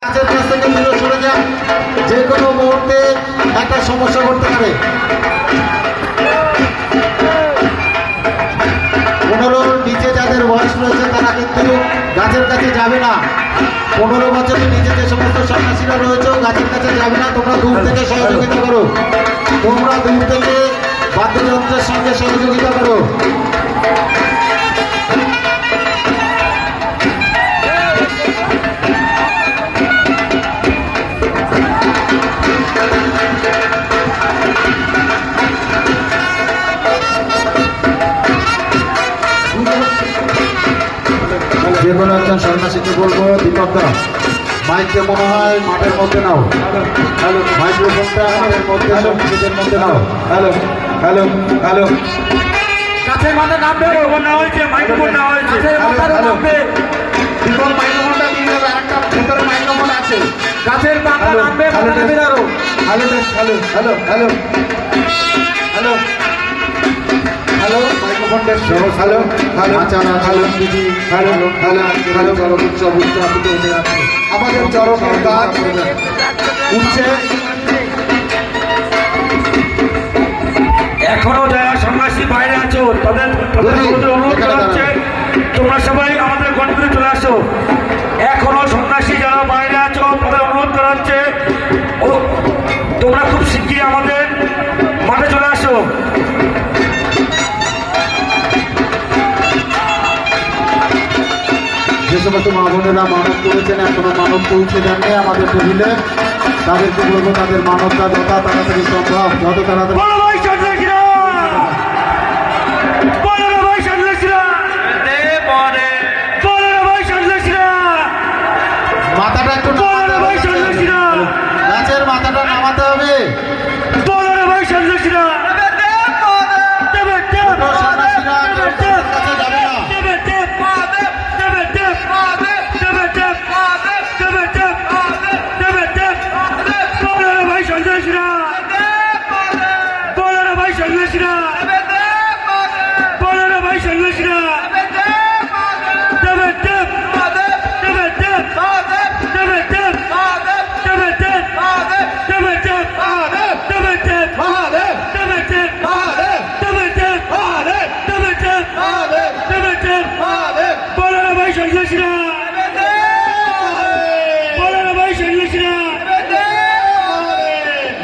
কাছের কাছ থেকে দূরে সরে যান, যে কোনো মুহূর্তে একটা সমস্যা করতে পারে। 15 নিচে যাদের বয়স রয়েছে তারা কিন্তু গাছের কাছে যাবে না। 15 বছরের নিচে যে সমস্ত সন্ন্যাসীরা রয়েছে গাছের কাছে যাবে না। তোমরা দূর থেকে সহযোগিতা করো, তোমরা দূর থেকে বাদ্যযন্ত্রের সঙ্গে সহযোগিতা করো। যে কোনো একজন সন্ন্যাসীকে বলবো, দীপকদা মাইককে মনে হয় মাঠের মধ্যে নাও, হ্যালো মাইক্রোফোনটা মাঠের মধ্যে নিজেদের মধ্যে নাও। হ্যালো হ্যালো হ্যালো কাছের মাথা নামবে, না হয়েছে মাইক্রোফোন না হয়েছে, নামবে দীপক মাইক্রোফোনটা দিয়ে দেবে, আরেকটা ভেতরে মাইক্রোফোন আছে, গাছের পাতা নামবে, হ্যালো বেরো। Hello hello hello hello hello hello microphone test. Hello hello আচ্ছা হ্যালো দিদি হ্যালো হ্যালো হ্যালো চরক উৎসব উদযাপিত হতে যাচ্ছে। আমাদের চরকের গাছ উঠছে। এখনো যারা সন্ন্যাসী বাইরে আছো তাদের অনুরোধ করা হচ্ছে তোমরা সবাই আমাদের গণপুরে চলে আসো। এখনো সন্ন্যাসী যারা বাইরে আছো তাদের অনুরোধ করা হচ্ছে তোমরা খুব শিগগিরই আমাদের মাঠে চলে আসো। যে সমস্ত মা বোনেরা মানব করেছেন এখনো মানব পৌঁছে দেননি আমাদের টেবিলে, তাদেরকে বলবো তাদের মানবটা যত তাড়াতাড়ি সম্ভব, যত তাড়াতাড়ি মাথাটা একটু গাছের মাথাটা নামাতে হবে।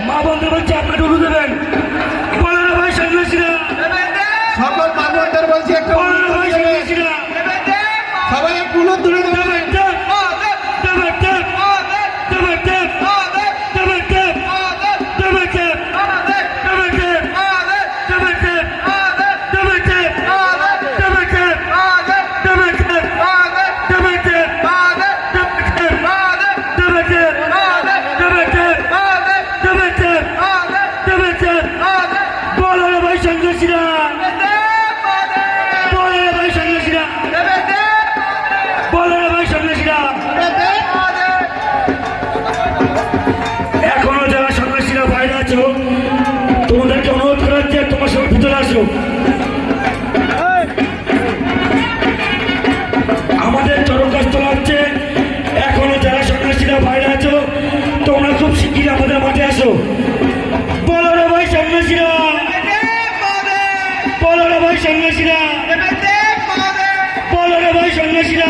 মা বলতে বলছে আপনাকে উড়ু দেবেন ভাই সন্ন্যাসীরা, সকল মা বোনদের বলছি একটা ভাই সন্ন্যাসীরা সবাই পুলো তুলে দেবেন। এখনো যারা সন্ন্যাসীরা বাইরে আছো তোমাদেরকে অনুরোধ করা হচ্ছে তোমার সব ভিতরে আসো। আমাদের চরম কাজ তোলা হচ্ছে। এখনো যারা সন্ন্যাসীরা বাইরে আছো তোমরা খুব শিগগিরই আমাদের মাঠে আসো। বলো রে ভাই সন্ন্যাসীরা, বলো রে ভাই সন্ন্যাসীরা, বলো রে ভাই সন্ন্যাসীরা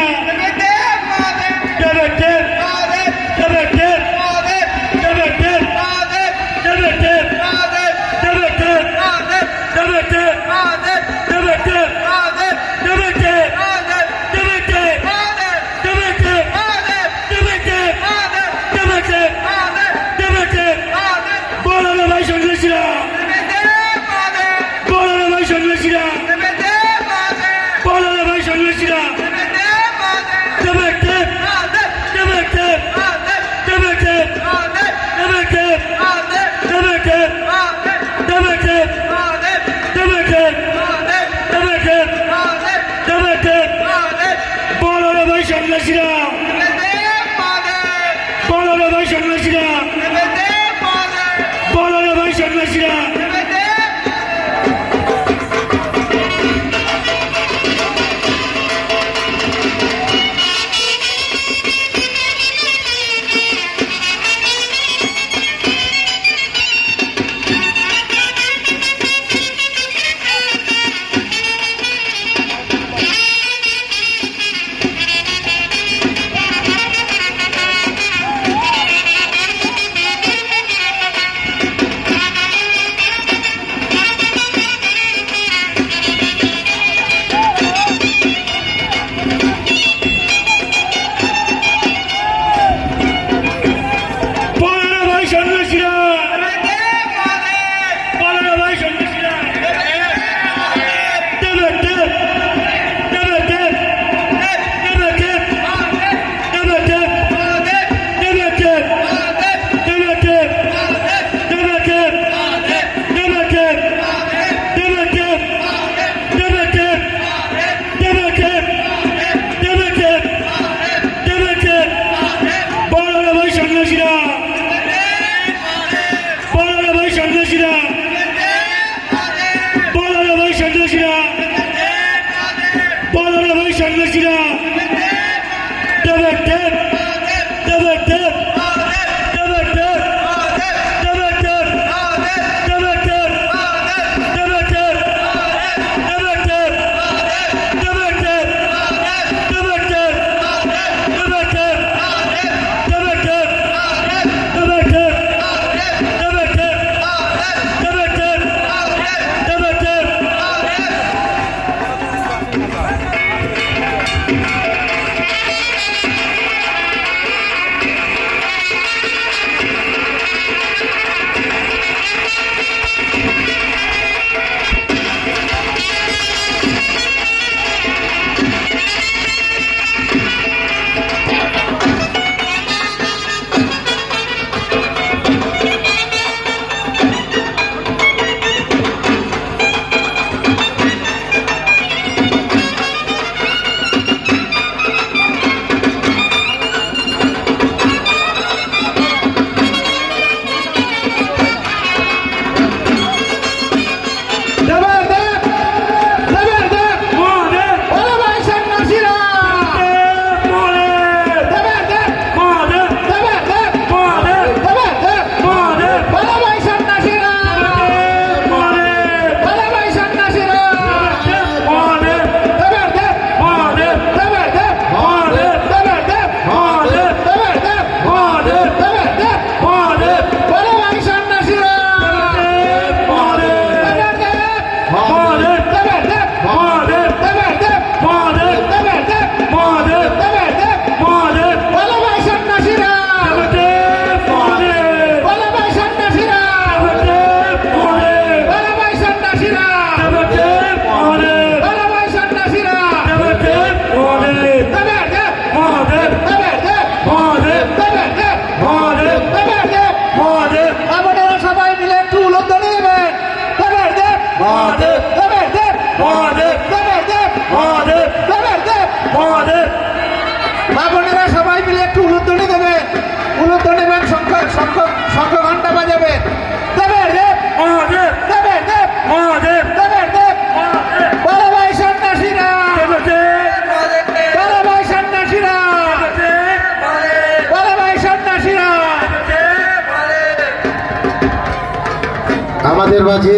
আপনাদের মাঝে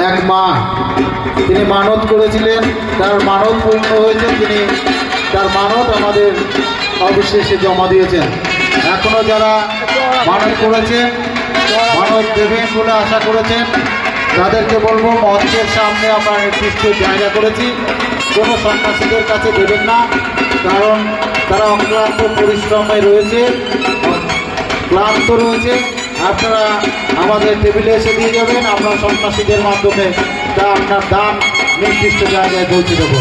এক মা, তিনি মানত করেছিলেন, তার মানত পূর্ণ হয়েছে, তিনি তার মানত আমাদের অবশেষে জমা দিয়েছেন। এখনও যারা মানত করেছেন, মানত দেবেন বলে আশা করেছেন, তাদেরকে বলবো মঞ্চের সামনে আমরা নির্দিষ্ট জায়গা করেছি, কোনো সন্ন্যাসীদের কাছে দেবেন না, কারণ তারা অক্লান্ত পরিশ্রমে রয়েছে, ক্লান্ত রয়েছে। আপনারা আমাদের টেবিলে এসে দিয়ে যাবেন, আমরা সন্ন্যাসীদের মাধ্যমে তা আপনার দান নির্দিষ্ট জায়গায় পৌঁছে দেব।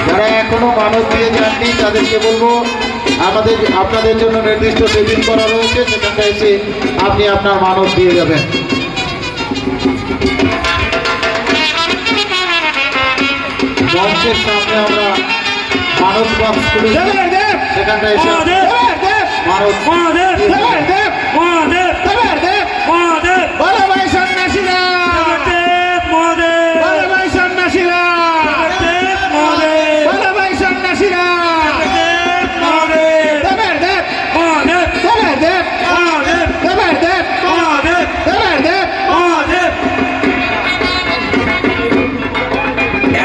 যারা এখনো মানত দিয়ে যাননি তাদেরকে বলবো আপনাদের জন্য নির্দিষ্ট টেবিল করা রয়েছে, সেখানটা এসে আপনি আপনার মানত দিয়ে যাবেন। মঞ্চের সামনে আমরা মানত বক্স খুলেছি, সেখানটা এসে মানত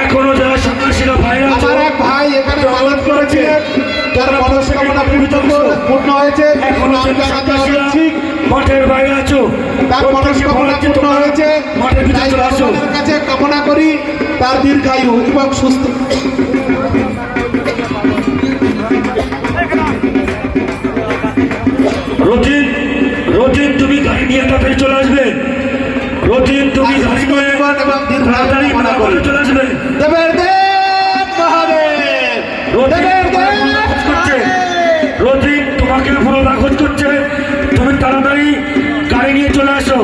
এখনো যারা সন্ন্যাসীরা ভাইরা আমার এক ভাই এখানে মানত করেছিলেন, তার মনস্কামনা পূর্ণ হয়েছে। এখনো আমরা সন্ন্যাসীরা ঠিক মঠের বাইরে আছো, তার মনস্কামনা পূর্ণ হয়েছে। মঠের ভিতরে তাই চলে আসো। ভগবানের কাছে কামনা করি তার দীর্ঘায়ু এবং সুস্থ। রতিন, রতিন তুমি গাড়ি নিয়ে তাড়াতাড়ি চলে আসবে। রতিন তুমি গাড়ি নিয়ে এবং দীর্ঘায়ু তাড়াতাড়ি কামনা করি। চলে আসবে। দেবের দেব মহাদেব, রতিন দেবের তোমাকে দেব নাকচ করছে, রতিন তোমাকে পুরো নাকচ করছে, তুমি তাড়াতাড়ি গাড়ি নিয়ে চলে আসো।